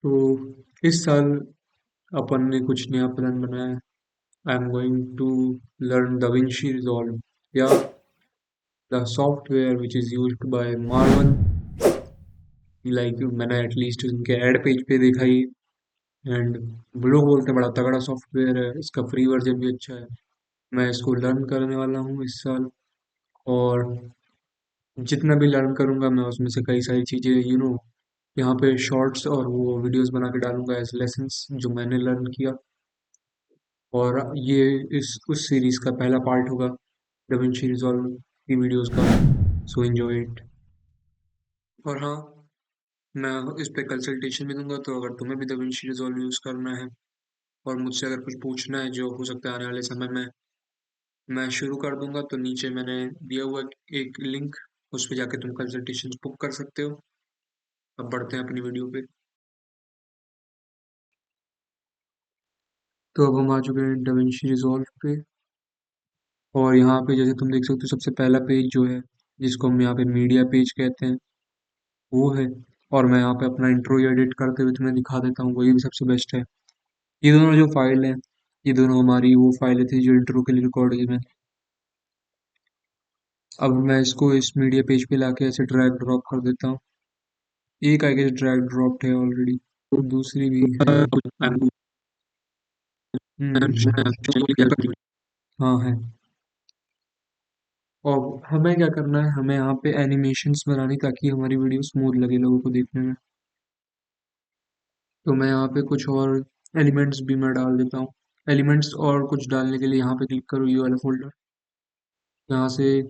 तो इस साल अपन ने कुछ नया प्लान बनाया है। I am going to learn DaVinci Resolve या the software which is used by Marvel. Like मैंने एटलीस्ट उनके एड पेज पे देखा ही। एंड लोग बोलते हैं बड़ा तगड़ा सॉफ्टवेयर है, इसका फ्री वर्जन भी अच्छा है। मैं इसको लर्न करने वाला हूँ इस साल। और जितना भी लर्न करूंगा मैं उसमें से कई सारी चीज़ें यहाँ पे शॉर्ट्स और वो वीडियोस बना के डालूंगा एज लेसन्स जो मैंने लर्न किया। और ये इस उस सीरीज का पहला पार्ट होगा DaVinci Resolve की वीडियोस का। So enjoy it. और हाँ, मैं इस पे कंसल्टेशन भी दूंगा, तो अगर तुम्हें भी DaVinci Resolve यूज़ करना है और मुझसे अगर कुछ पूछना है जो हो सकता है आने वाले समय में मैं शुरू कर दूंगा, तो नीचे मैंने दिया हुआ एक लिंक, उस पे जाके तुम कंसल्टेशन बुक कर सकते हो। अब बढ़ते हैं अपनी वीडियो पे। तो अब हम आ चुके हैं DaVinci Resolve पे। और यहाँ पे जैसे तुम देख सकते हो सबसे पहला पेज जो है, जिसको हम यहाँ पे मीडिया पेज कहते हैं, वो है। और मैं यहाँ पे अपना इंट्रो एडिट करते हुए तुम्हें दिखा देता हूँ, वही भी सबसे बेस्ट है। ये दोनों जो फाइल हैं, ये दोनों हमारी वो फाइलें थी जो इंट्रो के लिए रिकॉर्ड की मैं। अब मैं इसको इस मीडिया पेज पे लाके ऐसे ड्रैग ड्रॉप कर देता हूँ। एक आई गेस ड्रैग ड्रॉप है ऑलरेडी, दूसरी भी है। हाँ है। और हमें क्या करना है, हमें यहाँ पे एनिमेशंस बनानी ताकि हमारी वीडियो स्मूथ लगे लोगों को देखने में। तो मैं यहाँ पे कुछ और एलिमेंट्स भी मैं डाल देता हूँ। एलिमेंट्स और कुछ डालने के लिए यहाँ पे क्लिक करो, ये वाला फोल्डर। यहाँ से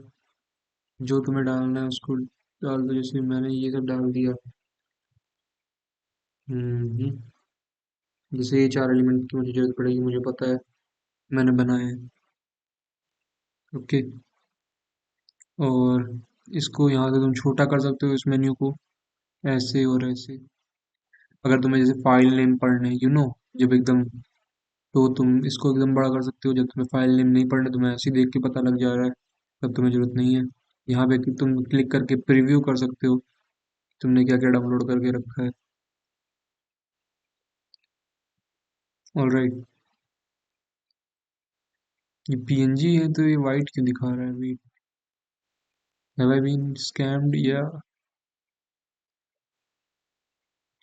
जो तुम्हें डालना है उसको डाल दो, जैसे मैंने ये सब डाल दिया। हम्म। जैसे ये चार एलिमेंट की मुझे जरूरत पड़ेगी, मुझे पता है, मैंने बनाया है। ओके। और इसको यहाँ से तुम छोटा कर सकते हो इस मेन्यू को, ऐसे और ऐसे। अगर तुम्हें जैसे फाइल नेम पढ़ने जब एकदम, तो तुम इसको एकदम बड़ा कर सकते हो। जब तुम्हें फाइल नेम नहीं पढ़ना, तुम्हें ऐसे ही देख के पता लग जा रहा है, तब तुम्हें जरूरत नहीं है। यहाँ पे तुम क्लिक करके प्रीव्यू कर सकते हो तुमने क्या क्या डाउनलोड करके रखा है। ऑलराइट। ये पीएनजी है तो ये वाइट क्यों दिखा रहा है अभी? हैव आई बीन स्कैम्ड या?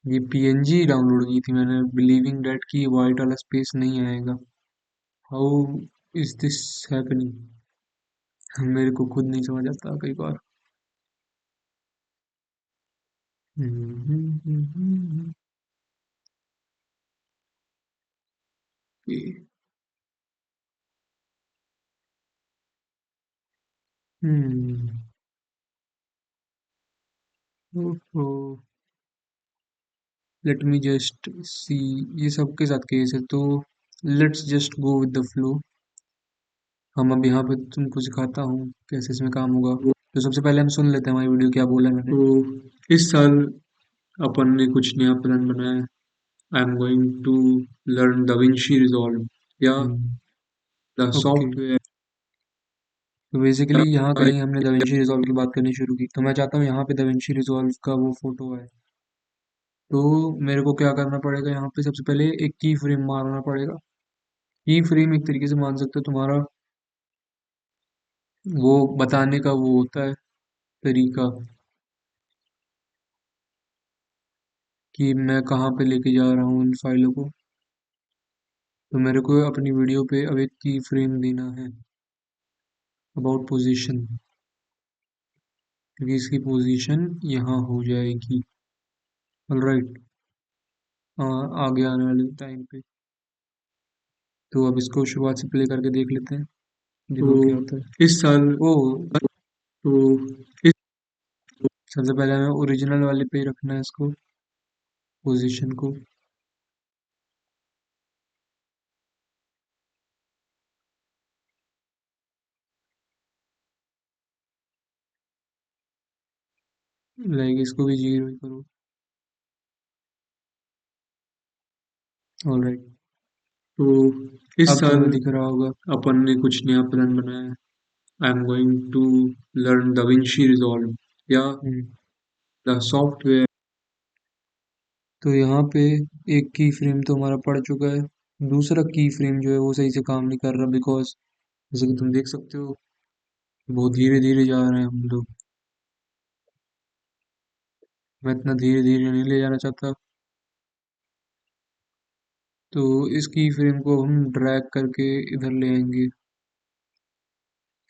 ये पीएनजी डाउनलोड की थी मैंने, बिलीविंग डैट की वाइट वाला स्पेस नहीं आएगा। How is this happening? मेरे को खुद नहीं समझ आता कई बार। ये- हम्म। ओहो। Late me just see. ये सबके साथ केस है, तो let's just go with the flow. हम अब यहाँ पे तुमको सिखाता हूँ कैसे इसमें काम होगा। तो सबसे पहले हम सुन लेते हैं हमारी वीडियो क्या बोला है मैंने। तो इस साल अपन ने कुछ नया प्लान बनाया है। I am going to learn DaVinci Resolve या द ओके। सॉफ्टवेयर। तो बेसिकली यहाँ कहीं हमने DaVinci Resolve की बात करनी शुरू की, तो मैं चाहता हूँ यहाँ पे DaVinci Resolve का वो फोटो है। तो मेरे को क्या करना पड़ेगा, यहाँ पे सबसे पहले एक की फ्रेम मारना पड़ेगा। की फ्रेम एक तरीके से मान सकते हो तुम्हारा वो बताने का वो होता है तरीका, कि मैं कहाँ पे लेके जा रहा हूँ इन फाइलों को। तो मेरे को अपनी वीडियो पे अब एक की फ्रेम देना है, अबाउट पोजीशन, क्योंकि इसकी पोजीशन यहाँ हो जाएगी। ऑलराइट। आगे आने वाले टाइम पे। तो अब इसको शुरुआत से प्ले करके देख लेते हैं, देखो क्या होता है इस साल। ओ, तो इस सबसे पहले हमें ओरिजिनल वाले पे रखना है इसको, पोजीशन को। लाइक इसको भी 0 ही करो। ऑलराइट। तो इस अब साल तुम्हें दिख रहा होगा। अपन ने कुछ नया प्लान बनाया है। I am going to learn DaVinci Resolve या हम्म। The software. तो यहाँ पे एक की फ्रेम तो हमारा पड़ चुका है। दूसरा की फ्रेम जो है वो सही से काम नहीं कर रहा, बिकॉज जैसे कि तुम देख सकते हो बहुत धीरे धीरे जा रहे हैं हम लोग। मैं इतना धीरे धीरे नहीं ले जाना चाहता। तो इस की फ्रेम को हम ड्रैग करके इधर ले आएंगे।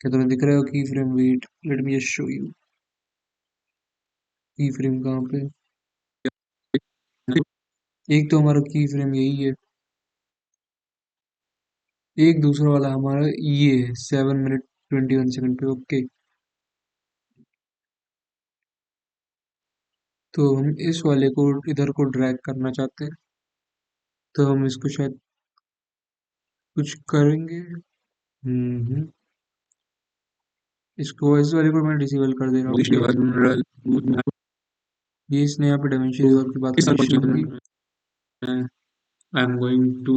क्या तुम्हें दिख रहा है key frame? Wait, let me just show you. Key frame कहाँ पे? एक तो हमारा की फ्रेम यही है, एक दूसरा वाला हमारा ये है 7 मिनट 21 सेकंड पे। ओके, तो हम इस वाले को इधर को ड्रैग करना चाहते हैं। तो हम इसको शायद कुछ करेंगे। हम्म। इसको इस वाले को मैं डिसेबल कर दे रहा हूँ। ये इसने यहाँ पे डायमेंशन रिजॉल्व की बात की शुरू की। I am going to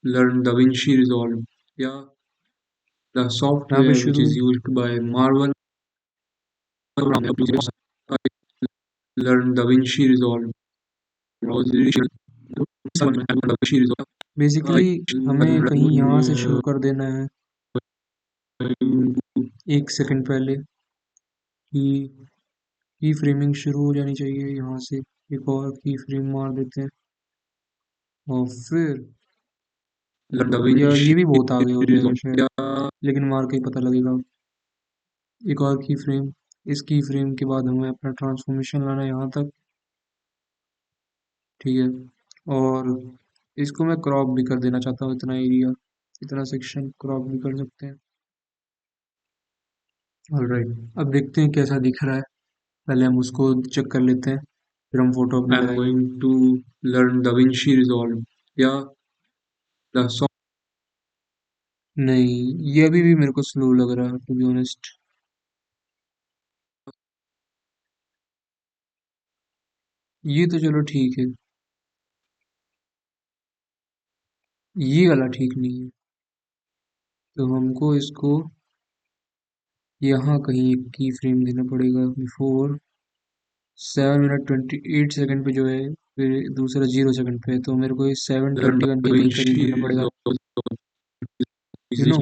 learn the Vinci Resolve, या the software which is used by Marvel to learn Da Vinci Resolve. Basically हमें कहीं यहाँ से शुरू कर देना है, 1 सेकंड पहले कि की फ्रेमिंग शुरू हो जानी चाहिए यहाँ से। एक और की फ्रेम मार देते हैं और फिर या ये भी बहुत आगे हो जाएगा शायद, लेकिन मार के ही पता लगेगा। एक और की फ्रेम, इस की फ्रेम के बाद हमें अपना ट्रांसफॉर्मेशन लाना है यहाँ तक। ठीक है, और इसको मैं क्रॉप भी कर देना चाहता हूँ, इतना एरिया, इतना सेक्शन क्रॉप भी कर सकते हैं। ऑलराइट, अब देखते हैं कैसा दिख रहा है। पहले हम उसको चेक कर लेते हैं, फिर हम फोटो अपनी लगाएंगे। I am going to learn the Vinci Resolve, या द नहीं, ये अभी भी मेरे को स्लो लग रहा है टू बी ऑनेस्ट। ये तो चलो ठीक है, ये वाला ठीक नहीं है। तो हमको इसको यहाँ कहीं एक की फ्रेम देना पड़ेगा बिफोर 7 मिनट 28 सेकंड पे जो है, फिर दूसरा 0 सेकंड पे है, तो मेरे को ये 7:21 के कहीं करीब देना पड़ेगा। यू नो,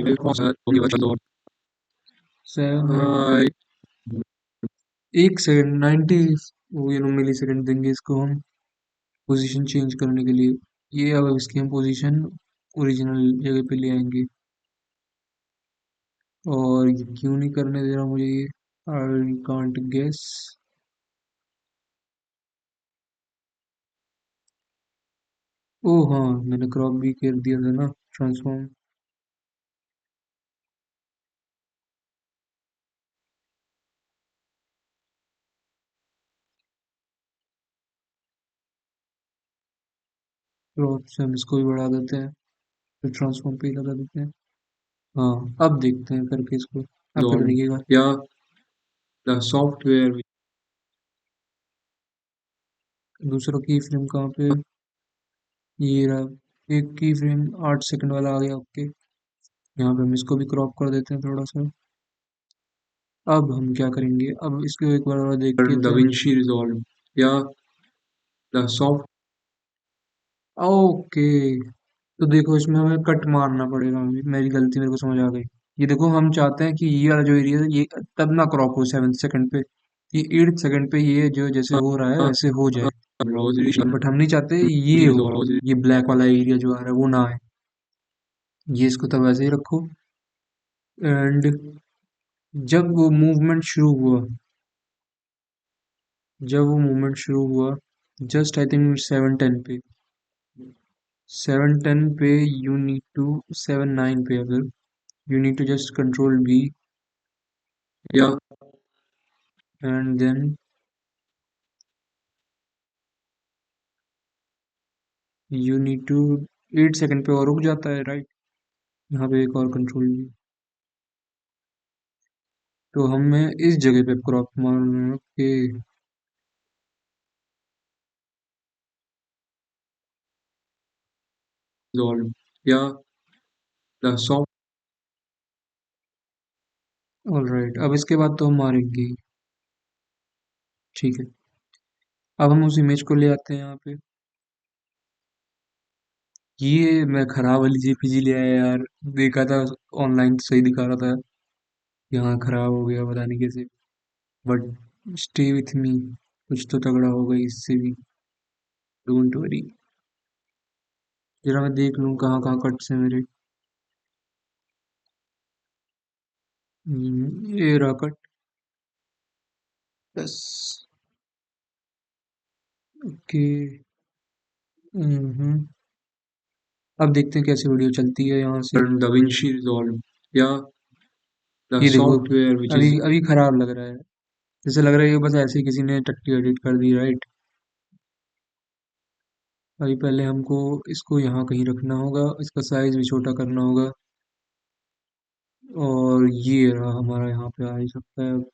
7 मिनट 1 सेकंड 90 वो मिली सेकंड देंगे इसको हम पोजीशन चेंज करने के लिए। ये अब इसकी हम पोजीशन ओरिजिनल जगह पे ले आएंगे। और ये क्यों नहीं करने दे रहा मुझे ये, आई कांट गेस। ओ हाँ, मैंने क्रॉप भी कर दिया था ना, ट्रांसफॉर्म। क्रॉप से हम इसको भी बढ़ा देते हैं, फिर ट्रांसफॉर्म पे ही लगा देते हैं। हाँ, अब देखते हैं करके इसको, अब फिर दिखेगा या द सॉफ्टवेयर। दूसरा की फ्रेम कहाँ पे है? ये रहा, एक की फ्रेम 8 सेकंड वाला आ गया। ओके, यहाँ पे हम इसको भी क्रॉप कर देते हैं थोड़ा सा। अब हम क्या करेंगे, अब इसको एक बार और देख के द विंची रिजॉल्व, या द सॉफ्ट। ओके, तो देखो इसमें हमें कट मारना पड़ेगा। मेरी गलती, मेरे को समझ आ गई। ये देखो, हम चाहते हैं कि ये वाला जो एरिया है ये तब ना क्रॉप हो 7 सेकंड पे, ये 8 सेकंड पे ये जो जैसे हो रहा है वैसे हो जाए। बट हम नहीं चाहते ये हो, ये ब्लैक वाला एरिया जो आ रहा है वो ना आए। ये इसको तब वैसे ही रखो। एंड जब वो मूवमेंट शुरू हुआ, जब वो मूवमेंट शुरू हुआ जस्ट आई थिंक 7:10 पे, 7:10 पे यू नीड टू, 7:09 पे अगर, you need to just control V, yeah, and then you need to 8 second पे और रुक जाता है, राइट? यहाँ पे एक और कंट्रोल V। तो हमें इस जगह पे क्रॉप मारना है। ओके, सॉल्व, या द सॉफ्ट। ऑलराइट, अब इसके बाद तो हम मारेंगे ही। ठीक है, अब हम उस इमेज को ले आते हैं यहाँ पे। ये मैं खराब वाली जेपीजी ले आया यार। देखा था ऑनलाइन तो सही दिखा रहा था। यहाँ खराब हो गया पता नहीं कैसे। बट स्टे विथ मी, कुछ तो तगड़ा होगा इससे भी। Don't worry. जरा मैं देख लूँ कहाँ कहाँ कट्स हैं मेरे। ये रहा कट। बस। ओके। हम्म। अब देखते हैं कैसे वीडियो चलती है यहाँ से। द विंची रिजॉल्व या द ये देखो सॉफ्टवेयर विच अभी इज अभी खराब लग रहा है। जैसे लग रहा है कि बस ऐसे ही किसी ने टट्टी एडिट कर दी, राइट। अभी पहले हमको इसको यहाँ कहीं रखना होगा, इसका साइज भी छोटा करना होगा। और ये रहा हमारा, यहाँ पे आ ही सकता है अब।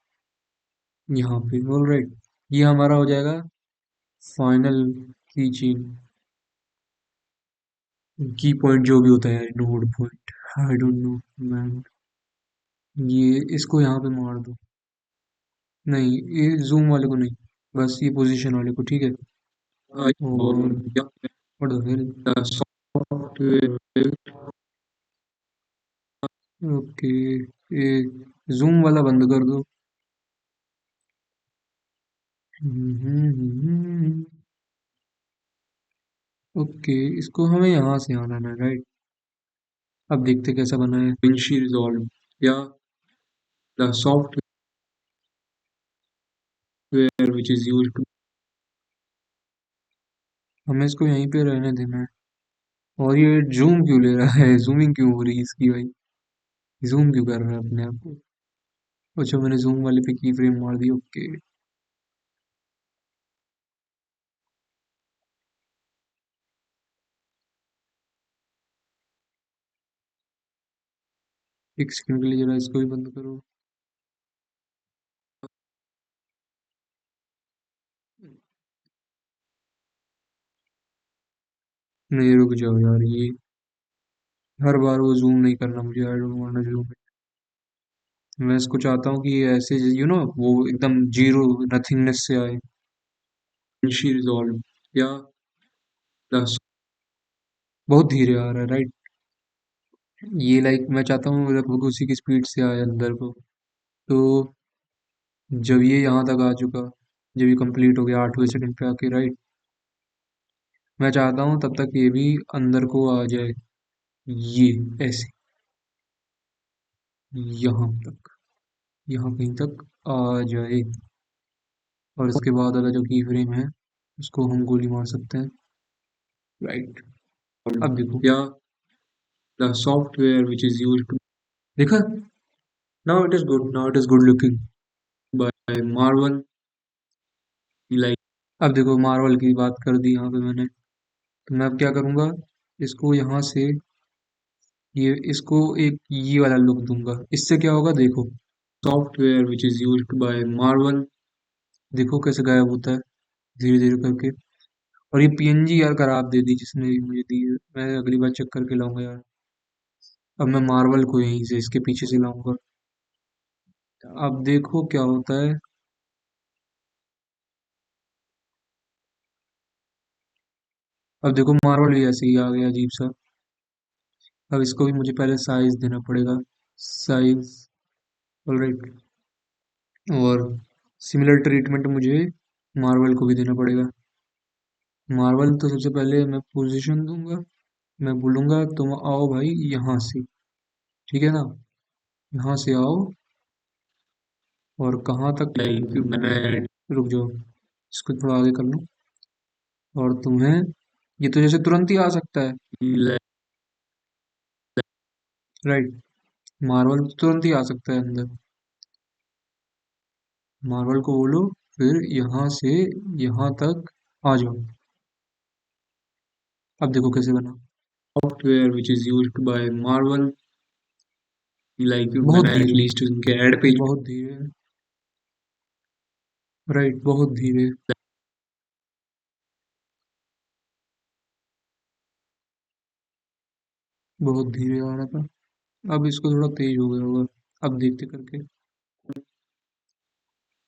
यहाँ पे ऑलराइट। ये हमारा हो जाएगा फाइनल की चीन। की पॉइंट जो भी होता है, node point, I don't know man. ये इसको यहाँ पे मार दो। नहीं, ये जूम वाले को नहीं, बस ये पोजीशन वाले को, ठीक है। और what the hell? ओके, ये जूम वाला बंद कर दो। ओके, इसको हमें यहाँ से आना है, राइट। अब देखते कैसा बना है विंशी रिजॉल्व या the software which is used. हमें इसको यहीं पे रहने देना है। और ये जूम क्यों ले रहा है, जूमिंग क्यों हो रही है इसकी भाई। जूम क्यों कर रहा है अपने आप को। अच्छा, मैंने जूम वाले पे की फ्रेम मार दी, ओके। एक सेकंड के लिए जरा इसको भी बंद करो। नहीं, रुक जाओ यार, ये हर बार वो जूम नहीं करना मुझे, I don't want to zoom. मैं इसको चाहता हूँ कि ये ऐसे वो एकदम जीरो नथिंगनेस से आए। शी रिजॉल्व या द बहुत धीरे आ रहा है, राइट। ये लाइक मैं चाहता हूँ लगभग उसी की स्पीड से आए अंदर को। तो जब ये यहाँ तक आ चुका, जब ये कंप्लीट हो गया 8वें सेकंड पे आके, राइट। मैं चाहता हूँ तब तक ये भी अंदर को आ जाए, ये ऐसे, यहाँ तक, यहाँ कहीं तक आ जाए। और इसके बाद वाला जो की फ्रेम है उसको हम गोली मार सकते हैं, राइट। अब देखो या the software which is used. देखा, now it is good, now it is good looking by Marvel, like. अब देखो मार्वल की बात कर दी यहाँ पे मैंने। तो मैं अब क्या करूँगा, इसको यहाँ से, ये इसको एक ये वाला लुक दूंगा। इससे क्या होगा देखो, software which is used by Marvel, देखो कैसे गायब होता है धीरे धीरे करके। और ये पीएनजी यार खराब दे दी जिसने भी मुझे दी है। मैं अगली बार चेक करके लाऊंगा यार। अब मैं मार्वल को यहीं से इसके पीछे से लाऊंगा। अब देखो क्या होता है। अब देखो मार्वल भी ऐसे ही आ गया अजीब सा। अब इसको भी मुझे पहले साइज देना पड़ेगा, साइज, ऑलराइट। और सिमिलर ट्रीटमेंट मुझे मार्वल को भी देना पड़ेगा। मार्वल तो सबसे पहले मैं पोजीशन दूंगा। मैं बोलूंगा तुम आओ भाई यहाँ से, ठीक है ना। यहाँ से आओ। और कहाँ तक मैंने, रुक जाओ, इसको थोड़ा आगे कर लो। और तुम्हें, ये तो जैसे तुरंत ही आ सकता है, राइट। मार्वल तो तुरंत ही आ सकता है अंदर। मार्वल को बोलो फिर यहाँ से यहाँ तक आ जाओ। अब देखो कैसे बना। Software which is used by Marvel, like बहुत धीरे, एटलीस्ट उनके ऐड पेज, बहुत धीरे, राइट, बहुत धीरे, बहुत धीरे आ रहा था। अब इसको थोड़ा तेज हो गया होगा, अब देखते करके।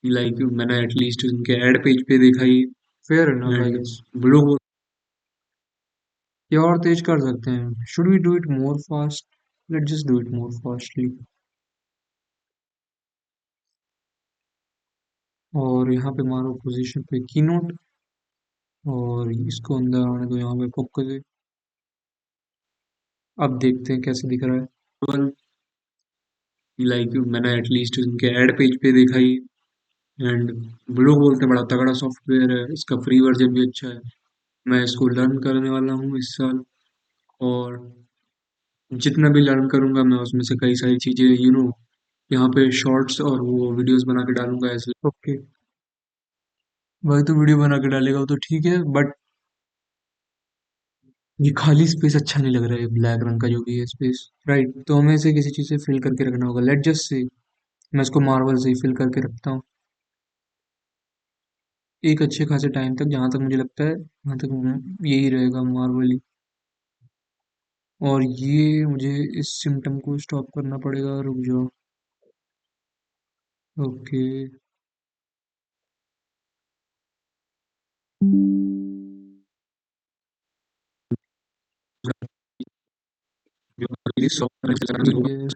लाइक मैंने एटलीस्ट उनके ऐड पेज पे देखा ही, fair enough I guess. Blue या और तेज कर सकते हैं? Should we do it more fast? Let just do it more fastly. और यहाँ पे मारो पोजीशन पे की नोट, और इसको अंदर आने दो, यहाँ पे पॉप कर दे। अब देखते हैं कैसे दिख रहा है। लाइक मैंने एटलीस्ट उनके एड पेज पे देखा ही, एंड लोग बोलते हैं बड़ा तगड़ा सॉफ्टवेयर है, इसका फ्री वर्जन भी अच्छा है। मैं इसको लर्न करने वाला हूँ इस साल, और जितना भी लर्न करूंगा मैं उसमें से कई सारी चीजें यहाँ पे शॉर्ट्स और वो वीडियोस बना के डालूंगा ऐसे। ओके, भाई तो वीडियो बना के डालेगा वो तो ठीक है, बट ये खाली स्पेस अच्छा नहीं लग रहा है, ब्लैक रंग का जो भी है स्पेस। राइट, तो हमें इसे किसी चीज से फिल करके रखना होगा। लेट जस्ट से मैं इसको मार्वल से ही फिल करके रखता हूँ एक अच्छे खासे टाइम तक, जहां तक मुझे लगता है वहां तक यही रहेगा मार्वल ही। और ये मुझे इस सिम्टम को स्टॉप करना पड़ेगा, रुक जाओ। ओके, ठीक है।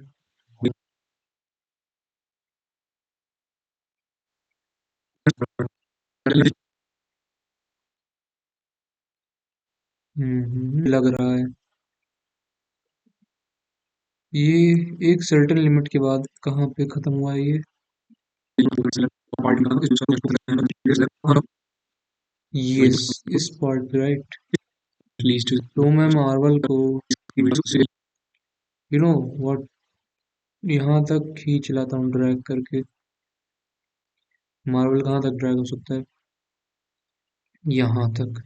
लग रहा है ये एक सर्टेन लिमिट के बाद कहाँ पे खत्म हुआ है ये? यस, इस पार्ट पे, राइट। एटलीस्ट तो मैं मार्वल को व्हाट, यहाँ तक खींच लाता हूँ ड्रैग करके। मार्वल कहाँ तक ड्रैग हो सकता है? यहाँ तक,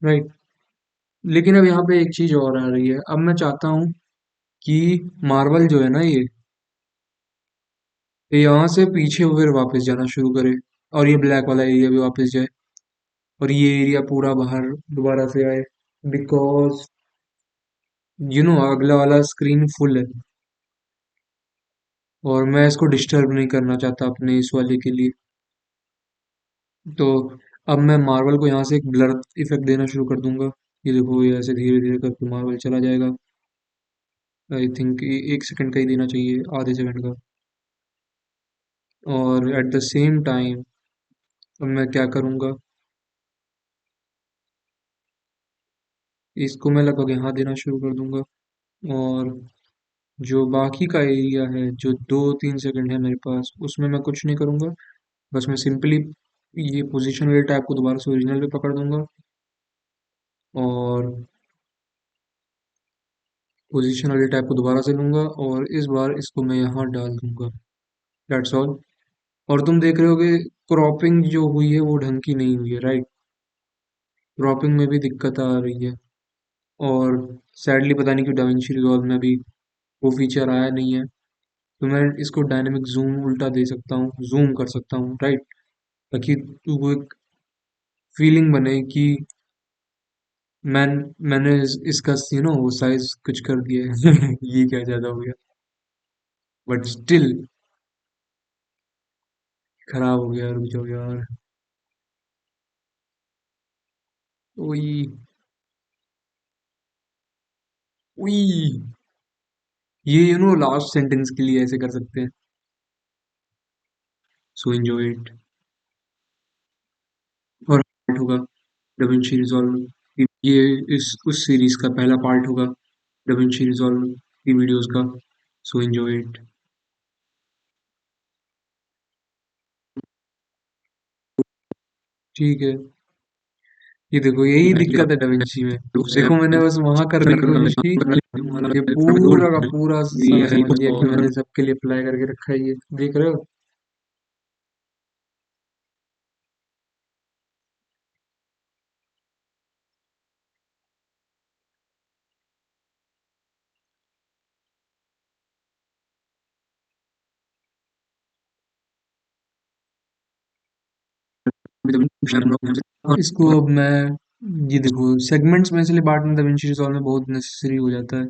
राइट। लेकिन अब यहाँ पे एक चीज और आ रही है। अब मैं चाहता हूँ कि मार्वल जो है ना ये यहाँ से पीछे फिर वापस जाना शुरू करे, और ये ब्लैक वाला एरिया भी वापस जाए, और ये एरिया पूरा बाहर दोबारा से आए, बिकॉज अगला वाला स्क्रीन फुल है, और मैं इसको डिस्टर्ब नहीं करना चाहता अपने इस वाले के लिए। तो अब मैं मार्वल को यहाँ से एक ब्लर इफेक्ट देना शुरू कर दूंगा। ये देखो, ये ऐसे धीरे धीरे करके मार्वल चला जाएगा। आई थिंक 1 सेकंड का ही देना चाहिए, आधे सेकंड का। और एट द सेम टाइम अब मैं क्या करूँगा, इसको मैं लगभग यहाँ देना शुरू कर दूंगा। और जो बाकी का एरिया है, जो 2-3 सेकंड है मेरे पास, उसमें मैं कुछ नहीं करूँगा। बस मैं सिंपली ये पोजीशन वाले टैब को दोबारा से ओरिजिनल पे पकड़ दूंगा, और पोजीशन वाले टैब को दोबारा से लूंगा, और इस बार इसको मैं यहाँ डाल दूंगा। That's all. और तुम देख रहे होगे क्रॉपिंग जो हुई है वो ढंग की नहीं हुई है, राइट। क्रॉपिंग में भी दिक्कत आ रही है, और सैडली पता नहीं क्यों डाविंची रिजॉल्व में भी वो फीचर आया नहीं है। तो मैं इसको डायनेमिक जूम उल्टा दे सकता हूँ, जूम कर सकता हूँ, राइट। ताकि वो एक फीलिंग बने कि मैं मैंने इसका वो साइज कुछ कर दिया है। ये क्या ज्यादा हो गया, बट स्टिल खराब हो गया। रुक जाओ यार। ओई, ओई, ये लास्ट सेंटेंस के लिए ऐसे कर सकते हैं। So enjoy it. और पार्ट होगा डाविंची रिजॉल्व, ये इस उस सीरीज का पहला पार्ट होगा, डाविंची रिजॉल्व की वीडियोस का। So enjoy it. ठीक है। ये देखो, यही दिक्कत है डाविंची में। देखो, मैंने बस वहां करने की कोशिश की, ये पूरा का पूरा समझ लिया कि मैंने सबके लिए अप्लाई करके रखा है। ये देख रहे हो? इसको अब मैं, ये देखो, सेगमेंट्स में इसलिए बांटना डाविंची रिजॉल्व में बहुत नेसेसरी हो जाता है,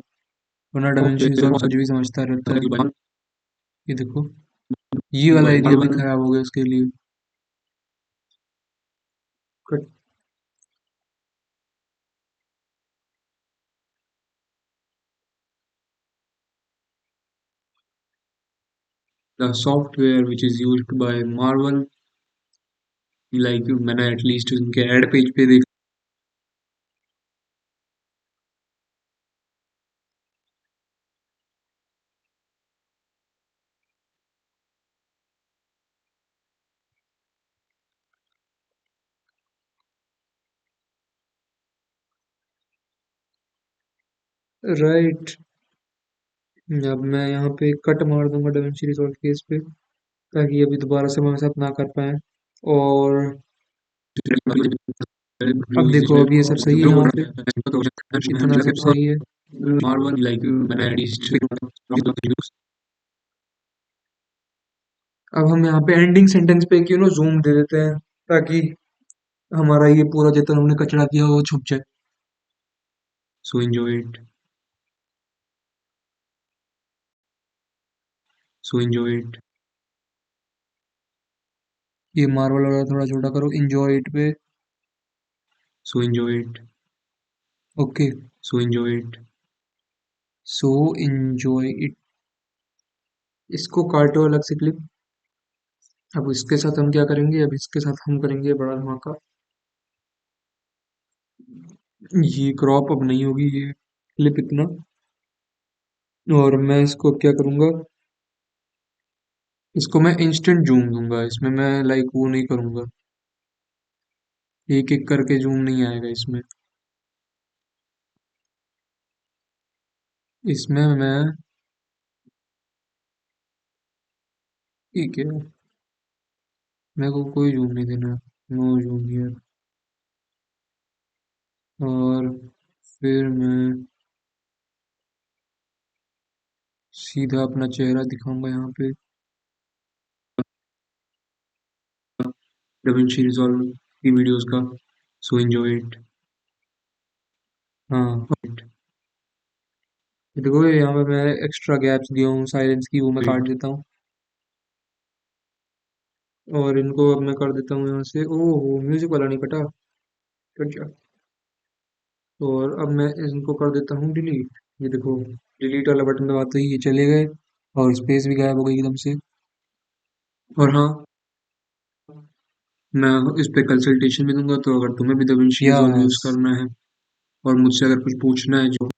वरना डाविंची रिजॉल्व कुछ भी समझता रहता है। ये देखो, ये वाला एरिया भी खराब हो गया उसके लिए। Cut. the software which is used by Marvel, like मैंने एटलीस्ट उनके एड पेज पे देखा। राइट। अब मैं यहाँ पे कट मार दूंगा डाविंची रिजॉल्व केस पे, ताकि अभी दोबारा से हमारे साथ ना कर पाए। और अब देखो, अब ये सब सही है यहाँ पे, इतना सब सही है। मार्वल लाइक मैंने एटलीस्ट। अब हम यहाँ पे एंडिंग सेंटेंस पे क्यों ना जूम दे देते हैं, ताकि हमारा ये पूरा जितना हमने कचरा किया वो छुप जाए। So enjoy it. So enjoy it. ये मार्वल वाला थोड़ा छोटा करो, एंजॉय इट पे। So enjoy it. Okay. So enjoy it. So enjoy it. इसको काटो अलग से क्लिप। अब इसके साथ हम क्या करेंगे, अब इसके साथ हम करेंगे बड़ा धमाका। ये क्रॉप अब नहीं होगी ये क्लिप इतना। और मैं इसको अब क्या करूंगा, इसको मैं इंस्टेंट जूम दूंगा, इसमें मैं लाइक वो नहीं करूंगा, एक एक करके जूम नहीं आएगा इसमें। इसमें मैं, ठीक है, मेरे को कोई जूम नहीं देना, नो जूम हियर। और फिर मैं सीधा अपना चेहरा दिखाऊंगा यहाँ पे, डविंची रिजॉल्व की वीडियोस का। So enjoy it. हाँ। ये देखो, ये यहाँ पे मैं एक्स्ट्रा गैप्स दिया हूँ साइलेंस की, वो मैं काट देता हूँ। और इनको अब मैं कर देता हूँ यहाँ से, ओह म्यूजिक वाला नहीं कटा, कट जा। और अब मैं इनको कर देता हूँ डिलीट। ये देखो, डिलीट वाला बटन दबाते ही ये चले गए, और स्पेस भी गायब हो गई एकदम से। और हाँ, मैं इस पे कंसल्टेशन भी दूंगा, तो अगर तुम्हें भी दाविंची रिजॉल्व यूज यस। करना है और मुझसे अगर कुछ पूछना है जो,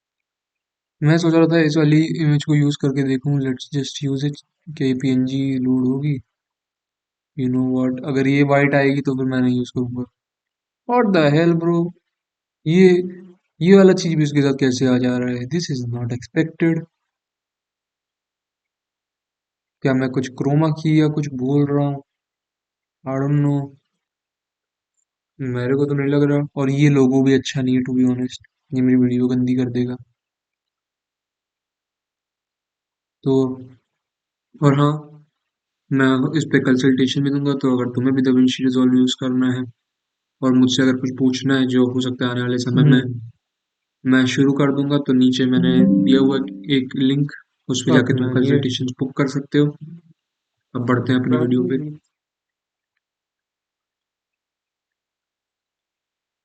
मैं सोच रहा था इस वाली इमेज को यूज करके देखूं, लेट्स जस्ट यूज इट, कि पीएनजी लोड होगी। यू नो व्हाट, अगर ये वाइट आएगी तो फिर मैं नहीं यूज करूंगा। व्हाट द हेल ब्रो, ये ये वाला चीज भी उसके साथ कैसे आ जा रहा है, दिस इज नॉट एक्सपेक्टेड। क्या मैं कुछ क्रोमा की या कुछ बोल रहा हूँ, आई डोंट नो, मेरे को तो नहीं लग रहा। और ये लोगो भी अच्छा नहीं है टू बी ऑनेस्ट, ये मेरी वीडियो गंदी कर देगा। तो और हाँ, मैं इस पे कंसल्टेशन भी दूंगा, तो अगर तुम्हें भी दाविंची रिजॉल्व यूज करना है और मुझसे अगर कुछ पूछना है जो हो सकता है आने वाले समय में, मैं शुरू कर दूंगा, तो नीचे मैंने दिया हुआ एक लिंक, उस पे Fuck जाके तुम man, yeah. कंसल्टेशन बुक कर सकते हो। अब बढ़ते हैं अपनी वीडियो पे।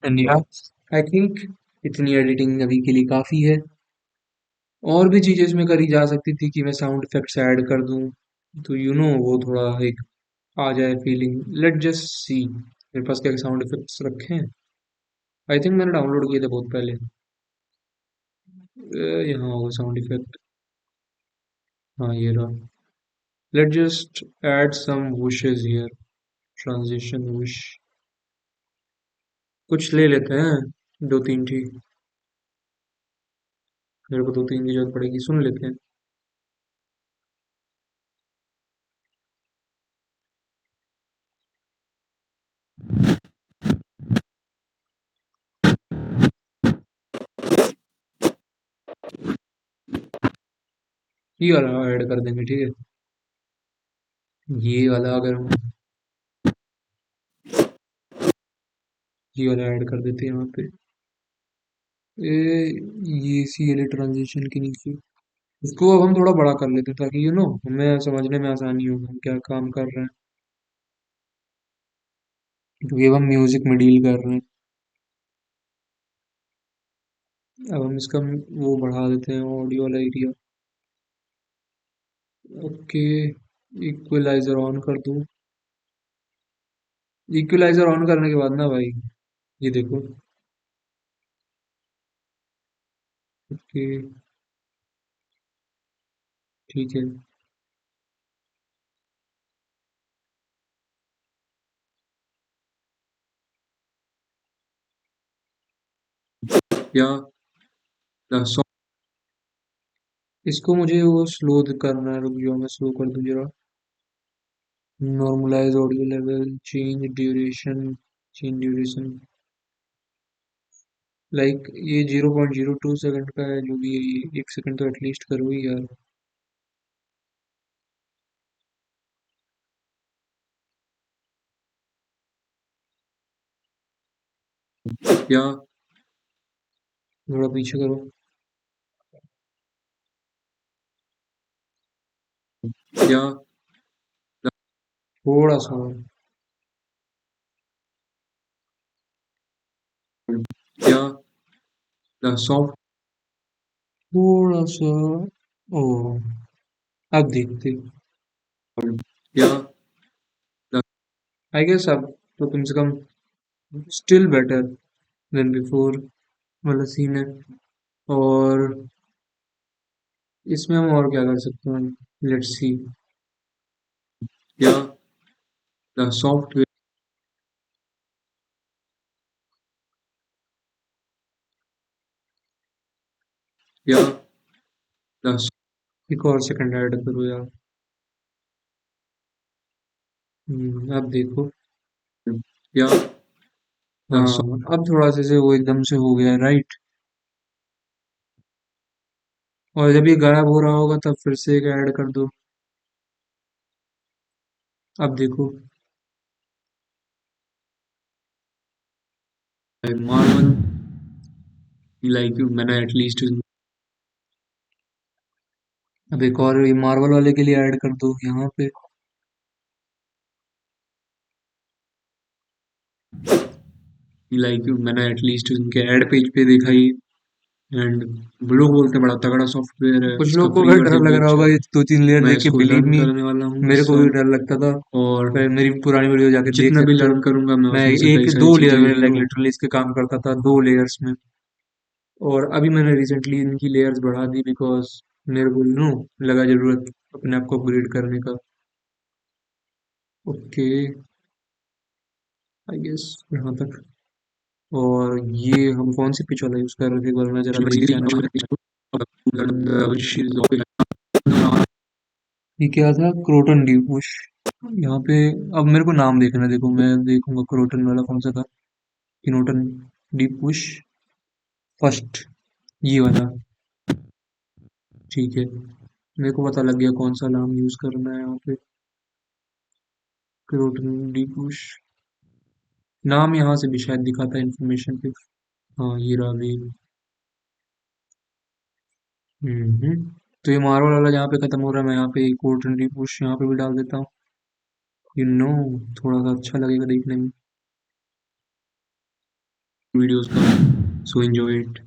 एंड या, आई थिंक इतनी एडिटिंग अभी के लिए काफी है। और भी चीजें इसमें करी जा सकती थी, कि मैं साउंड इफेक्ट्स ऐड कर दूं, तो यू नो वो थोड़ा एक आ जाए फीलिंग। लेट जस्ट सी, मेरे पास क्या साउंड इफेक्ट्स रखे हैं, आई थिंक मैंने डाउनलोड किए थे बहुत पहले। यहाँ होगा साउंड इफेक्ट, हाँ ये रहा। Let just add some whooshes here, transition whoosh, कुछ ले लेते हैं, दो तीन ठीक, मेरे को दो तीन की जरूरत पड़ेगी, सुन लेते हैं। ये वाला ऐड कर देंगे, ठीक है, ये वाला अगर हम ये वाला ऐड कर देते हैं यहाँ पे, ये सी एल ट्रांजिशन के नीचे, इसको अब हम थोड़ा बड़ा कर लेते हैं, ताकि यू नो हमें समझने में आसानी हो हम क्या काम कर रहे हैं, क्योंकि अब हम म्यूजिक में डील कर रहे हैं। अब हम इसका वो बढ़ा देते हैं, ऑडियो वाला एरिया। ओके। इक्वलाइजर ऑन कर दूं? इक्वलाइजर ऑन करने के बाद ना भाई, ये देखो। ओके, ठीक है। या इसको मुझे वो स्लो करना है, रुक जाओ मैं स्लो कर दूं जरा। Normalise audio level, change duration. Like ये 0.02 सेकंड का है जो भी है, ये 1 सेकंड तो एटलीस्ट करो ही यार। या थोड़ा पीछे करो। या थोड़ा सा। या सॉफ्ट, थोड़ा सा। ओ, अब देखते। या आई गेस अब तो कम से कम स्टिल बेटर देन बिफोर वाला सीन है। और इसमें हम और क्या कर सकते हैं? Let's see. या सॉफ्टवेयर। या एक और सेकंड ऐड करो यार। अब देखो। या हाँ, अब थोड़ा से वो एकदम से हो गया, राइट। और जब ये गायब हो रहा होगा तब फिर से एक ऐड कर दो। अब देखो। मार्वल, लाइक मैंने एटलीस्ट। अब एक और ये मार्वल वाले के लिए ऐड कर दो यहाँ पे। लाइक मैंने एटलीस्ट उनके ऐड पेज पे देखा ही। एंड लोग बोलते हैं बड़ा तगड़ा सॉफ्टवेयर है, कुछ लोग को अगर डर लग रहा होगा ये 2-3 लेयर देख के, बिलीव मी मेरे को भी डर लगता था। और फिर मेरी पुरानी वीडियो जाके देख जितना भी लर्न करूंगा मैं एक दो लेयर में लाइक लिटरली इसके काम करता था, 2 लेयर्स में। और अभी मैंने रिसेंटली इनकी लेयर्स बढ़ा दी बिकॉज मेरे को लगा जरूरत अपने आप को अपग्रेड करने का। ओके, आई गेस यहाँ तक। और ये हम कौन सी पिच वाला यूज कर रहे थे, एक बार मैं जरा देख के आना। ये क्या था? Croton D push. यहाँ पे अब मेरे को नाम देखना, देखो मैं देखूंगा क्रोटन वाला कौन सा था। क्रोटन डी पुश फर्स्ट, ये वाला। ठीक है, मेरे को पता लग गया कौन सा नाम यूज करना है यहाँ पे। क्रोटन डी पुश नाम यहाँ से भी शायद दिखाता है इन्फॉर्मेशन पे। हाँ, ये रहा भी। हम्म। तो ये मार्वल वाला जहाँ पे खत्म हो रहा है, मैं यहाँ पे क्रोटन डी पुश यहाँ पे भी डाल देता हूँ। यू नो थोड़ा सा अच्छा लगेगा देखने में वीडियोस का। So enjoy it.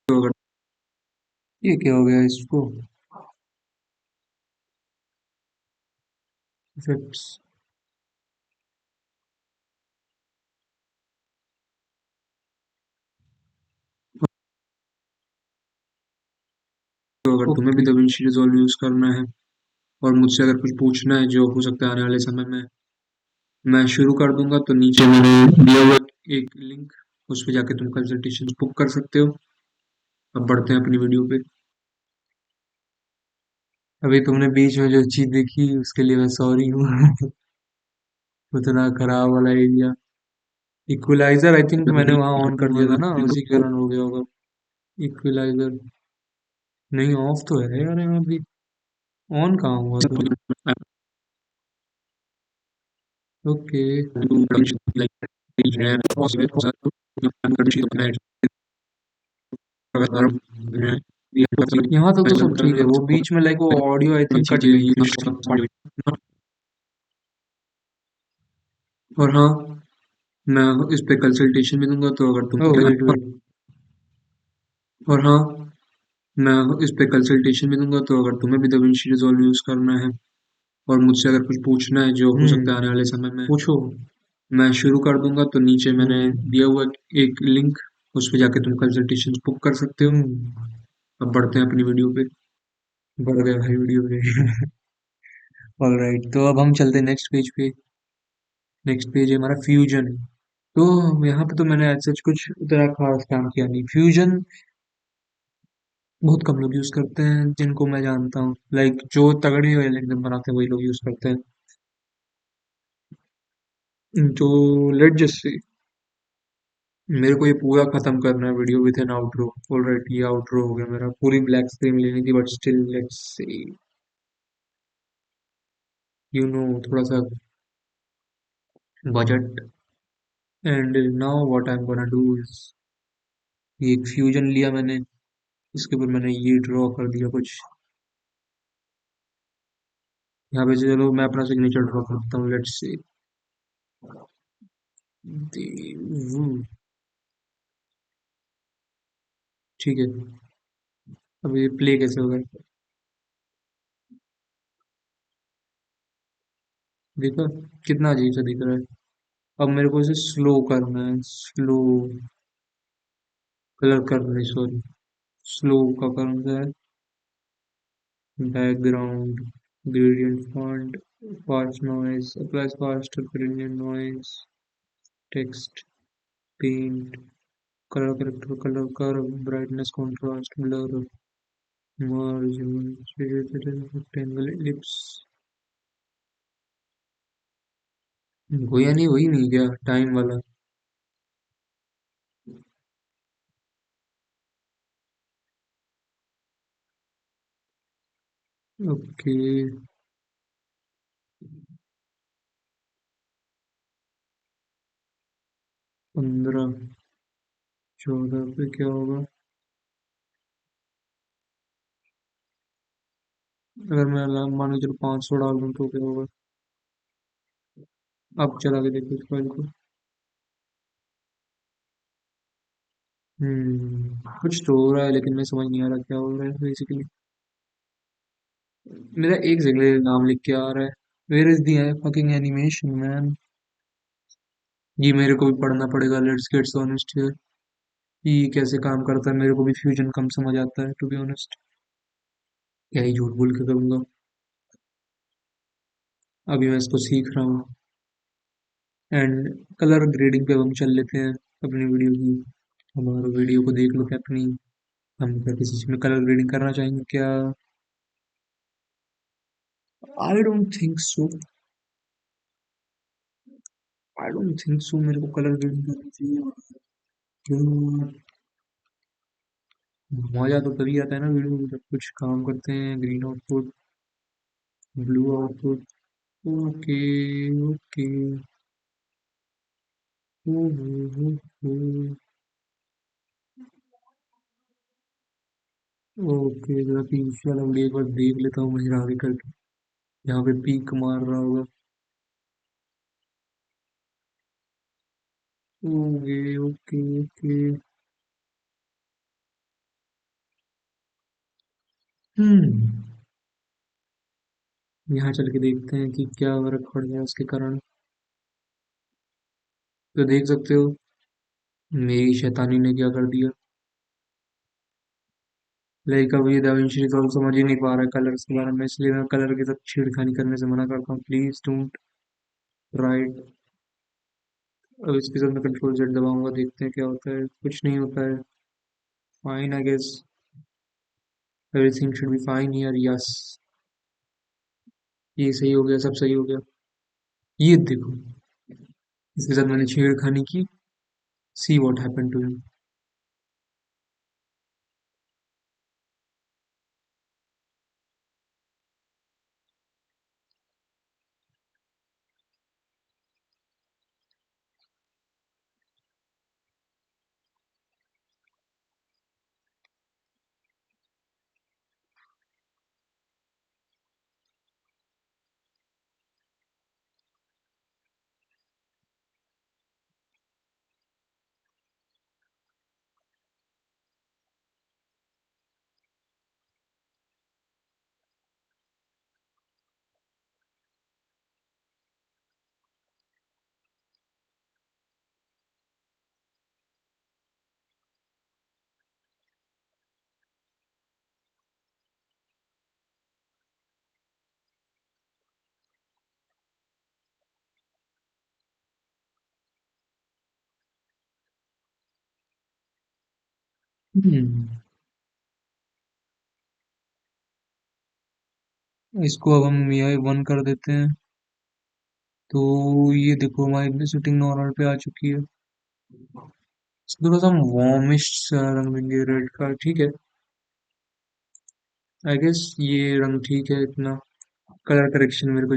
तो अगर ये क्या हो गया इसको? इफेक्ट्स। तो अगर तुम्हें भी दाविंची रिजॉल्व यूज करना है और मुझसे अगर कुछ पूछना है जो हो सकता है आने वाले समय में मैं शुरू कर दूंगा, तो नीचे मैंने दिया हुआ एक लिंक, उस पर जाके तुम कंसल्टेशन बुक कर सकते हो। अब बढ़ते हैं अपनी वीडियो पे। अभी तुमने बीच में जो चीज देखी उसके लिए मैं सॉरी हूँ। उतना खराब वाला एरिया। इक्वलाइजर आई थिंक मैंने वहां ऑन कर दिया था ना, उसी के कारण हो गया होगा। इक्वलाइजर नहीं, ऑफ तो है यार यहाँ भी। ऑन कहाँ हुआ तो? ओके। यहाँ तक तो सब ठीक है, वो बीच में लाइक वो ऑडियो आई थिंक कट गई थी। और हाँ, मैं इस पे कंसल्टेशन भी दूंगा, तो अगर तुम वेट वेट। और हाँ, मैं इस पे कंसल्टेशन भी दूंगा, तो अगर तुम्हें भी DaVinci Resolve यूज करना है और मुझसे अगर कुछ पूछना है जो हो सकता है आने वाले समय में, पूछो। मैं शुरू कर दूंगा, तो नीचे मैंने दिया हुआ एक लिंक, उस पे जाके तुम कंसल्टेशन बुक कर सकते हो। अब बढ़ते हैं अपनी वीडियो पे। बढ़ गए भाई वीडियो पे। ऑलराइट, तो अब हम चलते हैं नेक्स्ट पेज पे। नेक्स्ट पेज है हमारा फ्यूजन। तो यहाँ पे तो मैंने ऐसा कुछ उतना खास काम किया नहीं। फ्यूजन बहुत कम लोग यूज करते हैं जिनको मैं जानता हूँ, लाइक जो तगड़े वाले एकदम बनाते हैं वही लोग यूज करते हैं। तो लेट जस्ट से मेरे को ये पूरा खत्म करना है video with an outro. Alright, ये आउटरो हो गया मेरा। पूरी ब्लैक स्क्रीन लेनी थी, बट स्टिल लेट्स सी, थोड़ा सा budget. And now what I am gonna do is, ये एक फ्यूजन लिया मैंने, इसके ऊपर मैंने ये ड्रॉ कर दिया कुछ। यहाँ पे से चलो मैं अपना सिग्नेचर ड्रॉ करता हूँ, लेट्स सी। ठीक है। अब ये प्ले कैसे होगा? देखो कितना अजीब सा दिख रहा है। अब मेरे को इसे स्लो करना है, स्लो कलर करना है, सॉरी। स्लो का करना है। Background, gradient font, fast noise, applies faster gradient noise, text, paint, color character, color curve, brightness, contrast, blur, margin, rectangle, ellipse। वो या नहीं, वही नहीं क्या टाइम वाला? ओके। 15, 14 पे क्या होगा? अगर मैं मान के चलो 500 डाल दूँ तो क्या होगा? अब चला के देखो इस फाइल को। कुछ तो हो रहा है, लेकिन मैं समझ नहीं आ रहा क्या हो रहा है बेसिकली। मेरा एक जगह नाम लिख के आ रहा है। Where is the fucking animation man? ये मेरे को भी पढ़ना पड़ेगा, लेट्स गेट्स ऑनेस्ट हियर। ये कैसे काम करता है, मेरे को भी फ्यूजन कम समझ आता है टू बी ऑनेस्ट। क्या ही झूठ बोल के करूंगा। अभी मैं इसको सीख रहा हूँ। एंड कलर ग्रेडिंग पे अब हम चल लेते हैं अपनी वीडियो की। हमारे वीडियो को देख लो कि अपनी, हम क्या किसी चीज में कलर ग्रेडिंग करना चाहेंगे क्या? I don't think so. I don't think so मेरे को कलर ग्रेडिंग करनी चाहिए। क्यों? मजा तो तभी आता है ना वीडियो में जब कुछ काम करते हैं। Green output, blue output. Okay, okay. Okay, जरा पीछे वाला वीडियो एक बार देख लेता हूँ मैं आगे करके। यहाँ पे पीक मार रहा होगा। Okay, okay, okay. हम्म। यहाँ चल के देखते हैं कि क्या फर्क पड़ गया उसके कारण। तो देख सकते हो मेरी शैतानी ने क्या कर दिया। लाइक अब ये दाविंची रिजॉल्व समझ ही नहीं पा रहा है कलर्स के बारे में, इसलिए मैं कलर के साथ छेड़खानी करने से मना करता हूँ। Please don't write. अब इसके साथ मैं कंट्रोल जेड दबाऊंगा, देखते हैं क्या होता है। कुछ नहीं होता है। Fine I guess. Everything should be fine here, yes. ये सही हो गया, सब सही हो गया। ये देखो, इसके साथ मैंने छेड़खानी की। See what happened to him. Hmm, इसको अब हम AI 1 कर देते हैं। तो ये देखो हमारी सेटिंग नॉर्मल पे आ चुकी है। इसको थोड़ा सा हम वार्मिश रंग देंगे, रेड का, ठीक है। आई गेस ये रंग ठीक है इतना। कलर करेक्शन मेरे को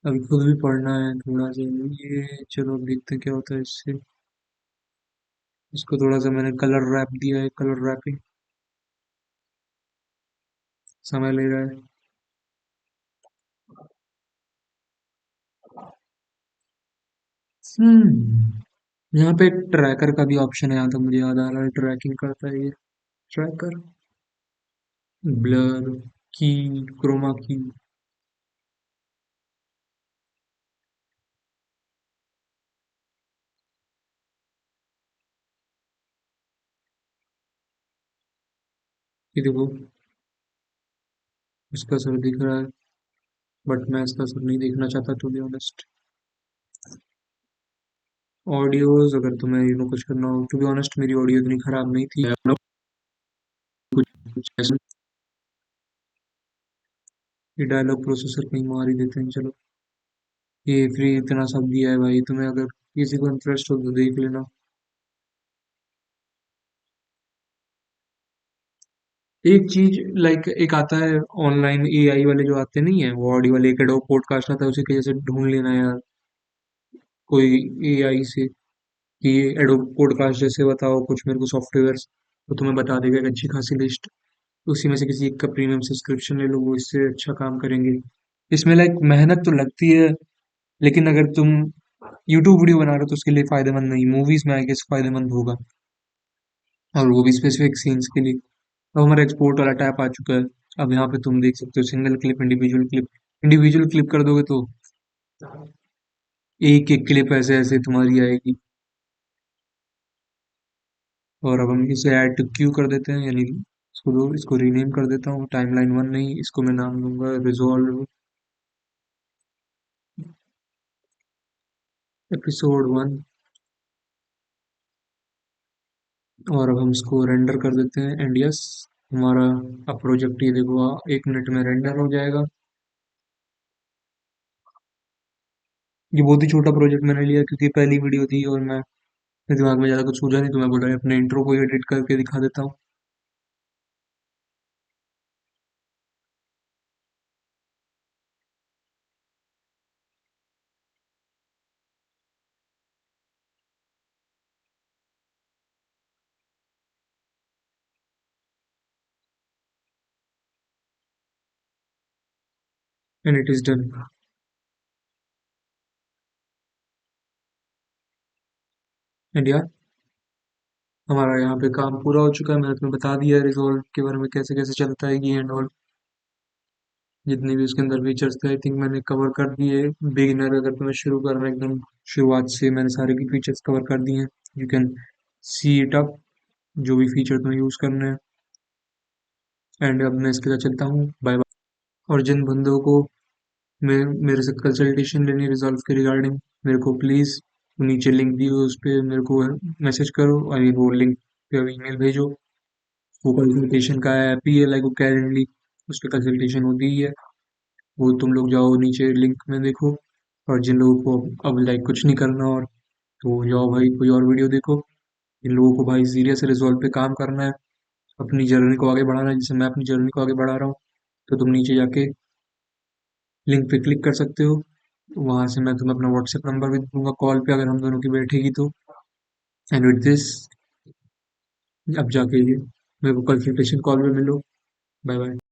अभी खुद भी पढ़ना है थोड़ा सा। ये चलो अब देखते हैं क्या होता है इससे। इसको थोड़ा सा मैंने कलर रैप दिया है, कलर रैपिंग समय ले रहा है। यहाँ पे ट्रैकर का भी ऑप्शन है, यहाँ तक मुझे याद आ रहा है, ट्रैकिंग करता है ये ट्रैकर। ब्लर की, क्रोमा की। ये देखो, इसका सर दिख रहा है, बट मैं इसका सर नहीं देखना चाहता टू बी ऑनेस्ट। ऑडियोज अगर तुम्हें कुछ करना हो, टू बी ऑनेस्ट मेरी ऑडियो इतनी खराब नहीं थी। हम लोग कुछ ये डायलॉग प्रोसेसर कहीं मार ही देते हैं, चलो। ये फ्री इतना सब दिया है भाई, तुम्हें अगर किसी को इंटरेस्ट हो तो देख लेना। एक चीज लाइक एक आता है ऑनलाइन AI वाले जो आते नहीं है, वो ऑडियो वाले, एक एडोब पॉडकास्ट आता है, उसी के जैसे ढूंढ लेना यार, कोई AI से, कि एडोब पॉडकास्ट जैसे बताओ कुछ मेरे को सॉफ्टवेयर, तो तुम्हें बता देगा एक अच्छी खासी लिस्ट। उसी में से किसी एक का प्रीमियम सब्सक्रिप्शन ले लो, वो इससे अच्छा काम करेंगे। इसमें लाइक मेहनत तो लगती है, लेकिन अगर तुम यूट्यूब वीडियो बना रहे हो तो उसके लिए फायदेमंद नहीं, मूवीज में आई गेस फायदेमंद होगा, और वो भी स्पेसिफिक सीन्स के लिए। अब हमारा एक्सपोर्ट वाला टैब आ चुका है। अब यहाँ पे तुम देख सकते हो single clip, individual clip. Individual clip कर दोगे तो एक एक क्लिप ऐसे ऐसे तुम्हारी आएगी। और अब हम इसे ऐड टू क्यू कर देते हैं, यानी इसको रीनेम कर देता हूँ, टाइमलाइन 1 नहीं, इसको मैं नाम दूंगा रिजॉल्व एपिसोड 1। और अब हम इसको रेंडर कर देते हैं, एंड यस, हमारा अब प्रोजेक्ट ये देखो 1 मिनट में रेंडर हो जाएगा। ये बहुत ही छोटा प्रोजेक्ट मैंने लिया क्योंकि पहली वीडियो थी, और मेरे दिमाग में ज़्यादा कुछ सूझा नहीं, तो मैं बोला अपने इंट्रो को एडिट करके दिखा देता हूँ। And it is done. And यार, हमारा यहाँ पे काम पूरा हो चुका है। मैंने तुम्हें बता दिया है रिजॉल्व के बारे में, कैसे कैसे चलता है ये एंड ऑल। जितने भी उसके अंदर फीचर्स थे आई थिंक मैंने कवर कर दिए। बिगिनर अगर तुम्हें शुरू करना है एकदम शुरुआत से, मैंने सारे की फीचर्स कवर कर दिए हैं। You can see it up, जो भी फीचर तुम्हें यूज़ करना है। एंड अब मैं इसके साथ चलता हूँ, बाय बाय। और जिन बंदों को मैं मेरे से कंसल्टेशन लेनी रिजॉल्व के रिगार्डिंग, मेरे को प्लीज़ नीचे लिंक दी हो, उस पर मेरे को मैसेज करो, आई मीन वो लिंक पे ईमेल भेजो। वो कंसल्टेशन का ऐप ही है, लाइक वो कैलेंडली उस पर कंसल्टेशन होती ही है। वो तुम लोग जाओ नीचे लिंक में देखो। और जिन लोगों को अब लाइक कुछ नहीं करना, और तो जाओ भाई कोई और वीडियो देखो। इन लोगों को भाई सीरियस रिजॉल्व पे काम करना है, अपनी जर्नी को आगे बढ़ाना है, जैसे मैं अपनी जर्नी को आगे बढ़ा रहा हूँ। तो तुम नीचे जाके लिंक पे क्लिक कर सकते हो। वहां से मैं तुम्हें अपना व्हाट्सएप नंबर भी दूंगा कॉल पे, अगर हम दोनों की बैठेगी तो। एंड विद दिस, अब जाके ये मेरे को कंसल्टेशन कॉल पे मिलो। Bye bye.